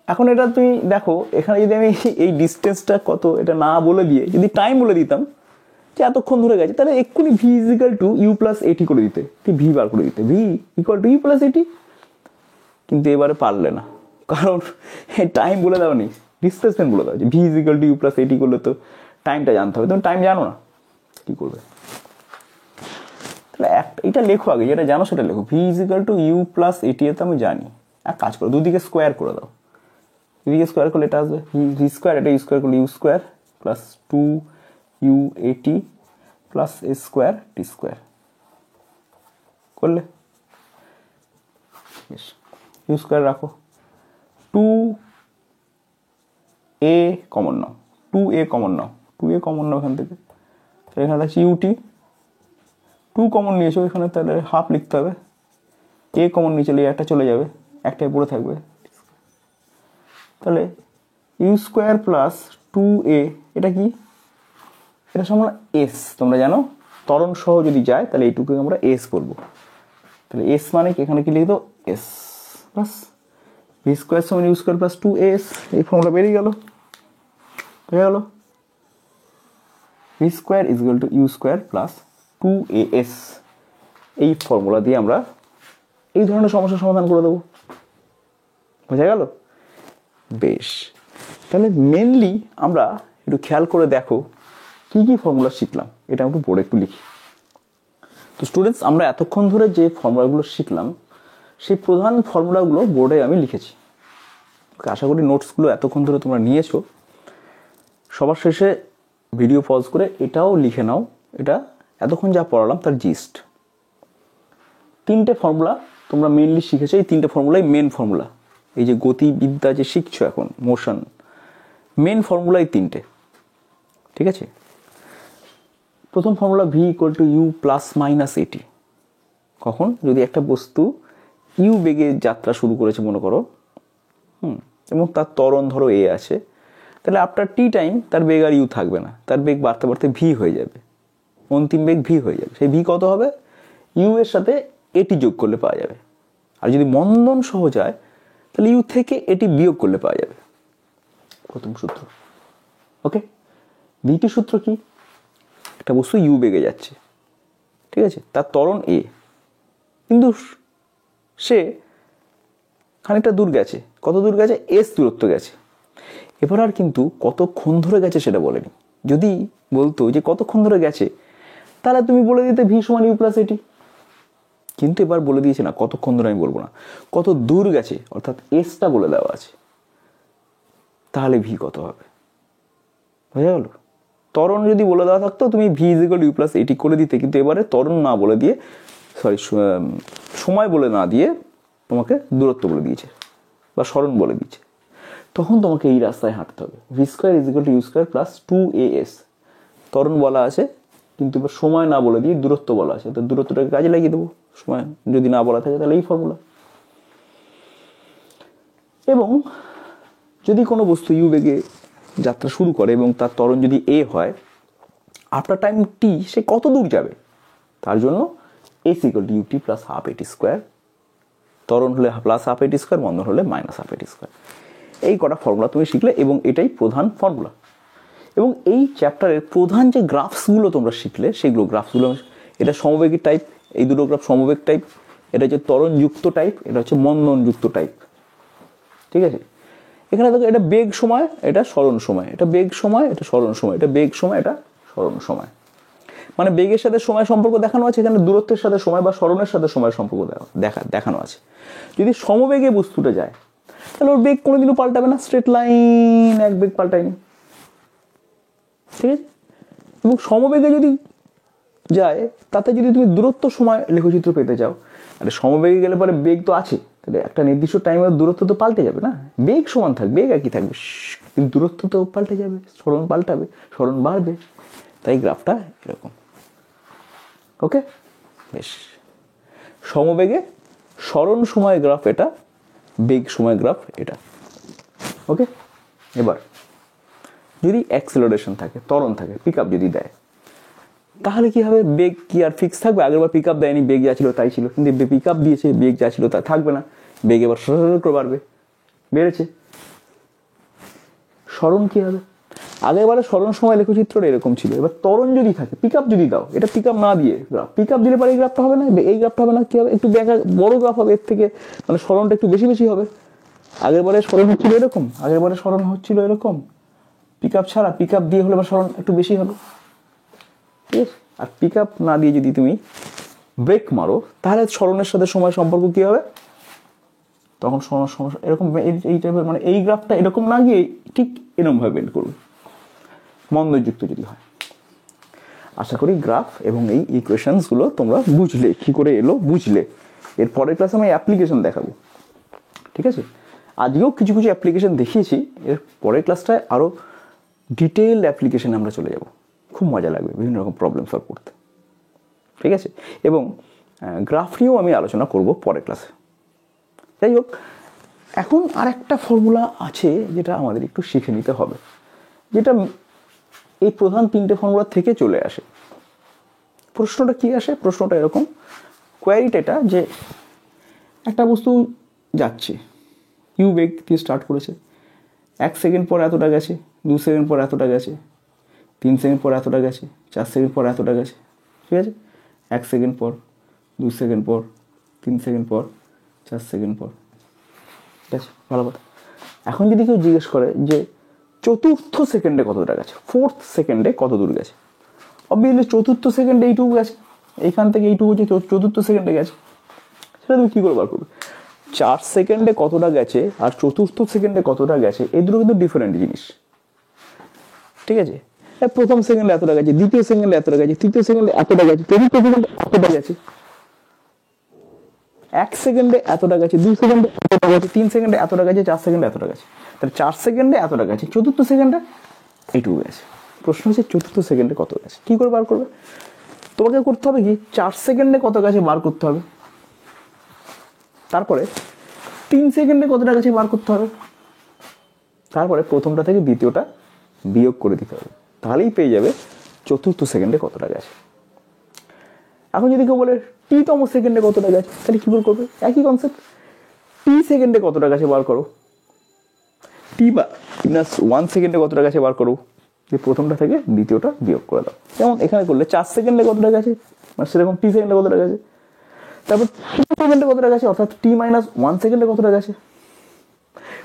এখন এটা তুমি দেখো, এখানে যদি আমি এই ডিস্টেন্সটা কত এটা না বলে দিয়ে যদি টাইম বলে দিতাম যে এতক্ষণ ধরে গেছে, তাহলে এক্ষুনি v is equal to u plus a t করে দিতে, ভি বার করে দিতে, v equal to u plus a t. কিন্তু এবারে পারলে না, কারণ টাইম বলে দাও নি, ডিসপ্লেসমেন্ট বলে দাও যে v is equal to u plus a t করলে তো টাইমটা জানতে হবে, তুমি টাইম জানো না, কি করবে? তাহলে এটা লেখো আগে, যেটা জানো সেটা লেখো, v is equal to u plus a t, তো আমি জানি। এক কাজ করো, দুদিকে স্কোয়ার করে দাও, দুদিকে স্কোয়ার করলে এটা আসবে ভি স্কোয়ার, এটা ইউ স্কোয়ার করলে u square plus 2 u a t plus a square t square করলে ইউ স্কোয়ার রাখো, টু এ কমন নাও, টু এ কমন নাও, টু এ কমন নাও এখান থেকে, তাহলে এখানে আছে ইউটি, টু কমন নিয়েছো এখানে, তাহলে হাফ লিখতে হবে, এ কমন নিয়ে চলে একটা চলে যাবে, একটাই পড়ে থাকবে, তাহলে ইউ স্কোয়ার প্লাস টু এ, এটা কি, এটা সমান এস, তোমরা জানো ত্বরণ সহ যদি যায় তাহলে এইটুকুকে আমরা এস করবো, তাহলে এস মানে কি, এখানে কি লিখে এস প্লাস ভি স্কোয়ার সমান u square plus two s, এই ফর্মুলা বেরিয়ে গেল, হয়ে গেল v square is equal to u square plus two a s. এই ফর্মুলা দিয়ে আমরা এই ধরনের সমস্যার সমাধান করে দেবো, বোঝা গেল? বেশ, তাহলে মেনলি আমরা একটু খেয়াল করে দেখো কি কি ফর্মুলা শিখলাম, এটা একটু বোর্ডে একটু লিখি। তো স্টুডেন্টস, আমরা এতক্ষণ ধরে যে ফর্মুলাগুলো শিখলাম সেই প্রধান ফর্মুলাগুলো বোর্ডে আমি লিখেছি, আশা করি নোটসগুলো এতক্ষণ ধরে তোমরা নিয়েছো। সবার শেষে ভিডিও পজ করে এটাও লিখে নাও, এটা এতক্ষণ যা পড়ালাম তার জিস্ট। তিনটে ফর্মুলা তোমরা মেনলি শিখেছো, এই তিনটে ফর্মুলাই মেন ফর্মুলা। এই যে গতিবিদ্যা যে শিখছো এখন, মোশন, মেন ফর্মুলাই তিনটে, ঠিক আছে? প্রথম formula v equal to u plus minus a t. কখন? যদি একটা বস্তু ইউ বেগে যাত্রা শুরু করেছে মনে করো, এবং তার ত্বরণ ধরো এ আছে, তাহলে আফটার টি টাইম তার বেগ আর ইউ থাকবে না, তার বেগ বাড়তে বাড়তে ভি হয়ে যাবে, অন্তিম বেগ ভি হয়ে যাবে। সেই ভি কত হবে? ইউ এর সাথে এটি যোগ করলে পাওয়া যাবে। আর যদি মন্দন সহ যায় তাহলে ইউ থেকে এটি বিয়োগ করলে পাওয়া যাবে। প্রথম সূত্র, ওকে। দ্বিতীয় সূত্র কি? একটা বস্তু ইউ বেগে যাচ্ছে, ঠিক আছে, তার ত্বরণ এ, কিন্তু সে খানিকটা দূর গেছে। কত দূর গেছে? এস দূরত্ব গেছে। এবার আর কিন্তু কতক্ষণ ধরে গেছে সেটা বলেনি। যদি বলতো যে কতক্ষণ ধরে গেছে, তাহলে তুমি বলে দিতে ভি সমান ইউ প্লাস এটি। কিন্তু এবার বলে দিয়েছে না কতক্ষণ ধরে, আমি বলবো না, কত দূর গেছে, অর্থাৎ এসটা বলে দেওয়া আছে, তাহলে ভি কত হবে, বোঝা গেল? ত্বরণ যদি বলে দেওয়া থাকতো তুমি v is equal u plus a t করে দিতে, কিন্তু এবারে ত্বরণ না বলে দিয়ে, সময় বলে না দিয়ে তোমাকে দূরত্ব বলে দিয়েছে বা সরণ বলে দিয়েছে, তখন তোমাকে এই রাস্তায় হাঁটতে হবে। V square is equal to u square plus two a s, ত্বরণ বলা আছে কিন্তু এবার সময় না বলে দিয়ে দূরত্ব বলা আছে, তো দূরত্বটাকে কাজে লাগিয়ে দেবো, সময় যদি না বলা থাকে তাহলে এই ফর্মুলা। এবং যদি কোনো বস্তু ইউ বেগে যাত্রা শুরু করে এবং তার ত্বরণ যদি এ হয়, আফটার টাইম টি সে কত দূর যাবে, তার জন্য s equal to UT plus half এটি স্কোয়ার, ত্বরণ হলে প্লাস হাফ এটি স্কোয়ার, মন্দন হলে মাইনাস হাফ এটি স্কোয়ার। এই কটা ফর্মুলা তুমি শিখলে এবং এটাই প্রধান ফর্মুলা। এবং এই চ্যাপ্টারের প্রধান যে গ্রাফসগুলো তোমরা শিখলে সেগুলো গ্রাফসগুলো, এটা সমবেগী টাইপ, এই দুটো গ্রাফ সমবেগ টাইপ, এটা হচ্ছে ত্বরণযুক্ত টাইপ, এটা হচ্ছে মন্দনযুক্ত টাইপ, ঠিক আছে? এখানে দেখো এটা বেগ সময়, এটা সরণ সময়, এটা বেগ সময়, এটা সরণ সময়, এটা বেগ সময়, এটা সরণ সময়। মানে বেগের সাথে সময় সম্পর্ক দেখানো আছে, এখানে দূরত্বের সাথে সময় বা সরণের সাথে সময় সম্পর্ক দেখানো আছে। যদি সমবেগে বস্তুটা যায় তাহলে ওর বেগ কোনোদিনও পাল্টাবে না, স্ট্রেট লাইন এক বেগ পাল্টায়নি, ঠিক আছে? এবং সমবেগে যদি যায় তাতে যদি তুমি দূরত্ব সময় লেখচিত্র পেতে চাও, তাহলে সমবেগে গেলে পরে বেগ তো আছে, তাহলে একটা নির্দিষ্ট টাইমের দূরত্ব তো পাল্টে যাবে না, বেগ সমান থাকবে, বেগ একই থাকবে, কিন্তু দূরত্ব তো পাল্টে যাবে, সরণ পাল্টাবে, সরণ বাড়বে, তাই গ্রাফটা এরকম, ওকে? বেশ, সমবেগে সরণ সময় গ্রাফ এটা, বেগ সময় গ্রাফ এটা, ওকে? এবার যদি অ্যাক্সেলারেশন থাকে, ত্বরণ থাকে, পিক আপ যদি দেয়, তাহলে কি হবে? বেগ কি আর ফিক্স থাকবে? আগেরবার পিক আপ দেয়নি, বেগ যা ছিল তাই ছিল, কিন্তু পিক আপ দিয়েছে, বেগ যা ছিল তা থাকবে না, বেগ এবার করে বাড়বে, বেড়েছে। সরণ কি হবে? আগেরবারে সরণ সময় লেখচিত্রটা এরকম ছিল, এবার ত্বরণ যদি থাকে, পিক আপ যদি দাও, এটা পিক আপ না দিয়ে গ্রাফ, পিক আপ দিলে পরে এই গ্রাফটা হবে না, এই গ্রাফটা হবে না, কি হবে? একটু বড় গ্রাফ হবে এর থেকে, মানে সরণটা একটু বেশি বেশি হবে। আগেরবারে সরণ হচ্ছিল এরকম, আগেরবারে সরণ হচ্ছিল এরকম, পিক আপ ছাড়া, পিক আপ দিয়ে হলে বা সরণ একটু বেশি হবে, ঠিক আছে? আর পিক আপ না দিয়ে যদি তুমি ব্রেক মারো, তাহলে সরণের সাথে সময় সম্পর্ক কি হবে? তখন সমস্যা এরকম, এই টাইপের, মানে এই গ্রাফটা এরকম না গিয়ে ঠিক এরকম ভাবে বেন্ড করবে, মন্দযুক্ত যদি হয়, আশা করি গ্রাফ এবং এই ইকুয়েশনসগুলো তোমরা বুঝলে, কী করে এলো বুঝলে। এর পরের ক্লাসে আমি অ্যাপ্লিকেশন দেখাবো, ঠিক আছে? আজকেও কিছু কিছু অ্যাপ্লিকেশন দেখিয়েছি, এর পরের ক্লাসটায় আরও ডিটেইলড অ্যাপ্লিকেশানে আমরা চলে যাব। খুব মজা লাগবে বিভিন্ন রকম প্রবলেম সলভ করতে, ঠিক আছে? এবং গ্রাফ নিয়েও আমি আলোচনা করব পরের ক্লাসে। যাই হোক, এখন আর একটা ফর্মুলা আছে যেটা আমাদের একটু শিখে নিতে হবে, যেটা এই প্রধান তিনটে ফর্মুলা থেকে চলে আসে। প্রশ্নটা কি আসে? প্রশ্নটা এরকম, কোয়ারিটা এটা যে একটা বস্তু যাচ্ছে, ইউ বেগ দিয়ে স্টার্ট করেছে, 1 সেকেন্ড পর এতটা গেছে, 2 সেকেন্ড পর এতটা গেছে, 3 সেকেন্ড পর এতটা গেছে, 4 সেকেন্ড পর এতটা গেছে, ঠিক আছে? 1 সেকেন্ড পর, 2 সেকেন্ড পর, 3 সেকেন্ড পর, 4 সেকেন্ড পর, ঠিক আছে? ভালো কথা। এখন যদি কেউ জিজ্ঞেস করে যে চতুর্থ সেকেন্ডে কত দূর গেছে, 4th সেকেন্ডে কত দূর গেছে, অবভিয়াসলি চতুর্থ সেকেন্ডে এইটুকু গেছে, এইখান থেকে এইটুকু হচ্ছে চতুর্থ সেকেন্ডে গেছে। সেটা তুমি কী করে বার করবে? 4 সেকেন্ডে কতটা গেছে আর চতুর্থ সেকেন্ডে কতটা গেছে, এই দুটো কিন্তু ডিফারেন্ট জিনিস, ঠিক আছে? প্রথম সেকেন্ডে এতটা গেছে, দ্বিতীয় সেকেন্ডে এতটা গেছে, তৃতীয় সেকেন্ডে এতটা গেছে, চতুর্থ সেকেন্ডে এতটা গেছে। 1 সেকেন্ডে এতটা গেছে, 2 সেকেন্ডে এতটা গেছে, 3 সেকেন্ডে এতটা গেছে, 4 সেকেন্ডে এতটা গেছে। তাহলে 4 সেকেন্ডে এতটা গেছে, চতুর্থ সেকেন্ডে এইটুকু গেছে। প্রশ্ন হচ্ছে চতুর্থ সেকেন্ডে কত গেছে, কী করে বার করবে? তোমাকে করতে হবে কি, 4 সেকেন্ডে কত গেছে বার করতে হবে, তারপরে 3 সেকেন্ডে কতটা গেছে বার করতে হবে, তারপরে প্রথমটা থেকে দ্বিতীয়টা বিয়োগ করে দিতে হবে, তাহলেই পেয়ে যাবে চতুর্থ সেকেন্ডে কতটা গেছে। এখন যদি কেউ বলে টিতম সেকেন্ডে কতটা গেছে, তাহলে কী করে করবে? একই কনসেপ্ট, টি সেকেন্ডে কতটা গেছে বার করো, টি বা -1 সেকেন্ডে কতটা গেছে বার করো, যে প্রথমটা থেকে দ্বিতীয়টা বিয়োগ করে দাও। যেমন এখানে করলে 4 সেকেন্ডে কতটা গেছে, মানে সেরকম টি সেকেন্ডে কতটা গেছে, তারপর টি সেকেন্ডে কতটা গেছে, অর্থাৎ টি -1 সেকেন্ডে কতটা গেছে,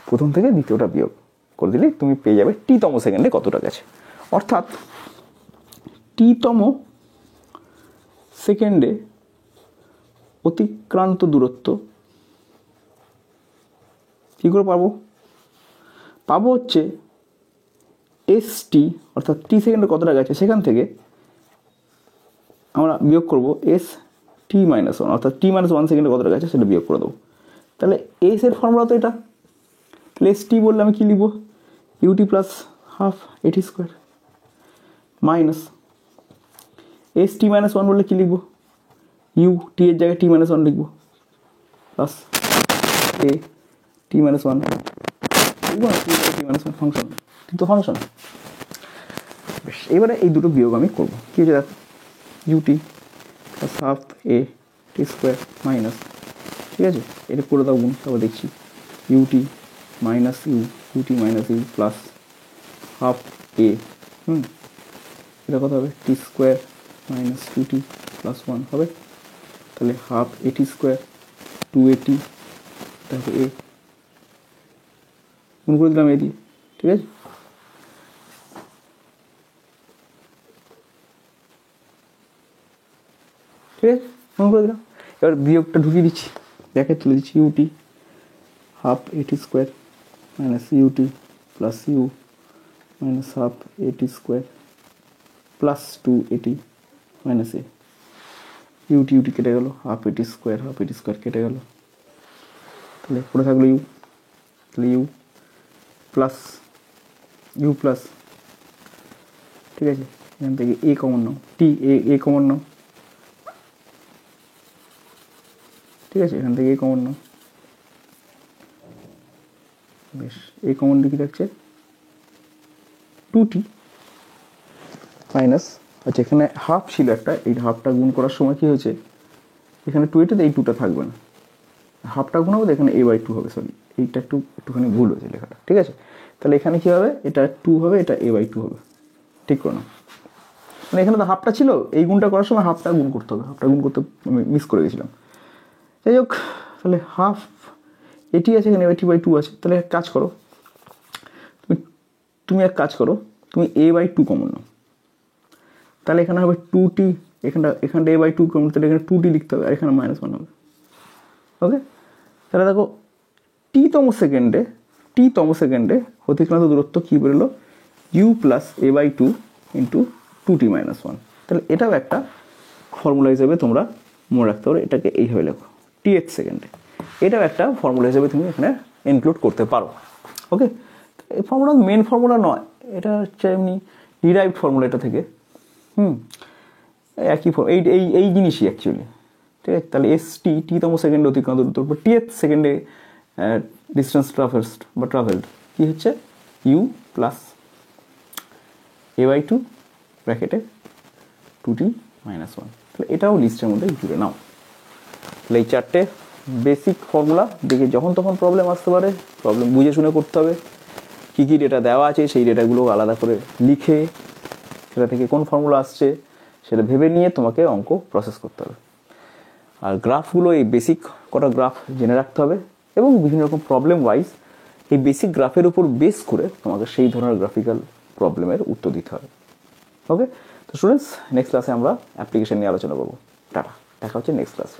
প্রথম থেকে দ্বিতীয়টা বিয়োগ করে দিলেই তুমি পেয়ে যাবে টিতম সেকেন্ডে কতটা গেছে। অর্থাৎ টিতম সেকেন্ডে অতিক্রান্ত দূরত্ব কী করে পাবো? পাবো হচ্ছে এস টি, অর্থাৎ টি সেকেন্ডে কতটা গেছে সেখান থেকে আমরা বিয়োগ করবো এস টি -1, অর্থাৎ টি -1 সেকেন্ডে কতটা গেছে সেটা বিয়োগ করে দেবো। তাহলে এস এর ফর্মুলা তো এটা, তাহলে এস টি বললে আমি কী লিখবো? ইউটি প্লাস হাফ এটি স্কোয়ার মাইনাস এস টি -1 বললে কী লিখবো? ইউ টি এর জায়গায় টি -1 লিখবো, প্লাস এ টি -1 লিখবো না, টি -1 ফাংশন, কিন্তু ফাংশন। বেশ, এবারে এই দুটো বিয়োগ আমি করবো। কী হচ্ছে দেখো, ut plus half a t square minus, ঠিক আছে? এটা করে দাও গুণ, তারপর দেখছি ut minus u, ut minus u plus half a, এটা কত হবে? টি স্কোয়ার মাইনাস 2t প্লাস 1 হবে। তাহলে হাফ এটি স্কোয়ার 280, তারপর এ গুণ করে দিলাম এ দিয়ে, ঠিক আছে? ঠিক আছে, গুণ করে দিলাম। এবার বিয়োগটা ঢুকিয়ে দিচ্ছি, দেখে তুলে দিচ্ছি ইউটি হাফ এটি square minus u t plus u minus half এটি square plus 280 minus a, u t u t কেটে গেল, হাফ এটি স্কোয়ার কেটে গেল, তাহলে পড়ে থাকলো ইউ, তাহলে ইউ প্লাস ঠিক আছে? এখান থেকে এ কমন নাও, টি এ কমন নাও, ঠিক আছে? এখান থেকে এ কমন নাও, বেশ, এ কমন কি থাকছে? 2t মাইনাস, আচ্ছা এখানে হাফ ছিল একটা, এই হাফটা গুণ করার সময় কী হয়েছে, এখানে 280 এই 2টা থাকবে না, হাফটা গুণ হবে, এখানে a/2 হবে, সরি এইটা একটুখানি ভুল হয়েছে লেখাটা, ঠিক আছে? তাহলে এখানে কী হবে, এটা 2 হবে, এটা a/2 হবে, ঠিক করো না, মানে এখানে তো হাফটা ছিল, এই গুণটা করার সময় হাফটা গুণ করতে হবে, হাফটা গুণ করতে আমি মিস করে গেছিলাম। যাই হোক, তাহলে হাফ এটি আছে, এখানে a/2 আছে, তাহলে এক কাজ করো, তুমি এক কাজ করো, তুমি a/2 কমন নাও, তাহলে এখানে হবে 2t, এখানটা a/2 কমন, তাহলে এখানে 2t লিখতে হবে, আর এখানে -1 হবে, ওকে? তাহলে দেখো টিতম সেকেন্ডে অতিক্রান্ত দূরত্ব কী বেরোলো? You plus a/2 into 2t - 1, তাহলে এটাও একটা ফর্মুলা হিসেবে তোমরা মনে রাখতে পারো, এটাকে এইভাবে লেখো th সেকেন্ডে, এটাও একটা ফর্মুলা হিসেবে তুমি এখানে ইনক্লুড করতে পারো। ওকে, এই ফর্মুলা মেন ফর্মুলা নয়, এটা হচ্ছে এমনি ডিরাইভড ফর্মুলা এটা থেকে। একই এই এই এই জিনিসই অ্যাকচুয়ালি, ঠিক আছে। তাহলে টি টিতম সেকেন্ডে অতিক্রান্ত দূরত্ব, th সেকেন্ডে ডিস্টেন্স ট্রাভার্সড বা ট্রাভেলড কী হচ্ছে ইউ প্লাস a/2 ব্র্যাকেটে 2t - 1। তাহলে এটাও লিস্টের মধ্যে জুড়ে নাও। তাহলে এই চারটে বেসিক ফর্মুলা দেখে যখন তখন প্রবলেম আসতে পারে, প্রবলেম বুঝে শুনে করতে হবে। কী কী ডেটা দেওয়া আছে সেই ডেটাগুলো আলাদা করে লিখে সেটা থেকে কোন ফর্মুলা আসছে সেটা ভেবে নিয়ে তোমাকে অঙ্ক প্রসেস করতে হবে। আর গ্রাফগুলো, এই বেসিক কটা গ্রাফ জেনে রাখতে হবে এবং বিভিন্ন রকম প্রবলেম ওয়াইজ এই বেসিক গ্রাফের উপর বেস করে তোমাকে সেই ধরনের গ্রাফিক্যাল প্রবলেমের উত্তর দিতে হবে। ওকে, তো স্টুডেন্টস নেক্সট ক্লাসে আমরা অ্যাপ্লিকেশন নিয়ে আলোচনা করবো। টাটা, দেখা হচ্ছে নেক্সট ক্লাসে।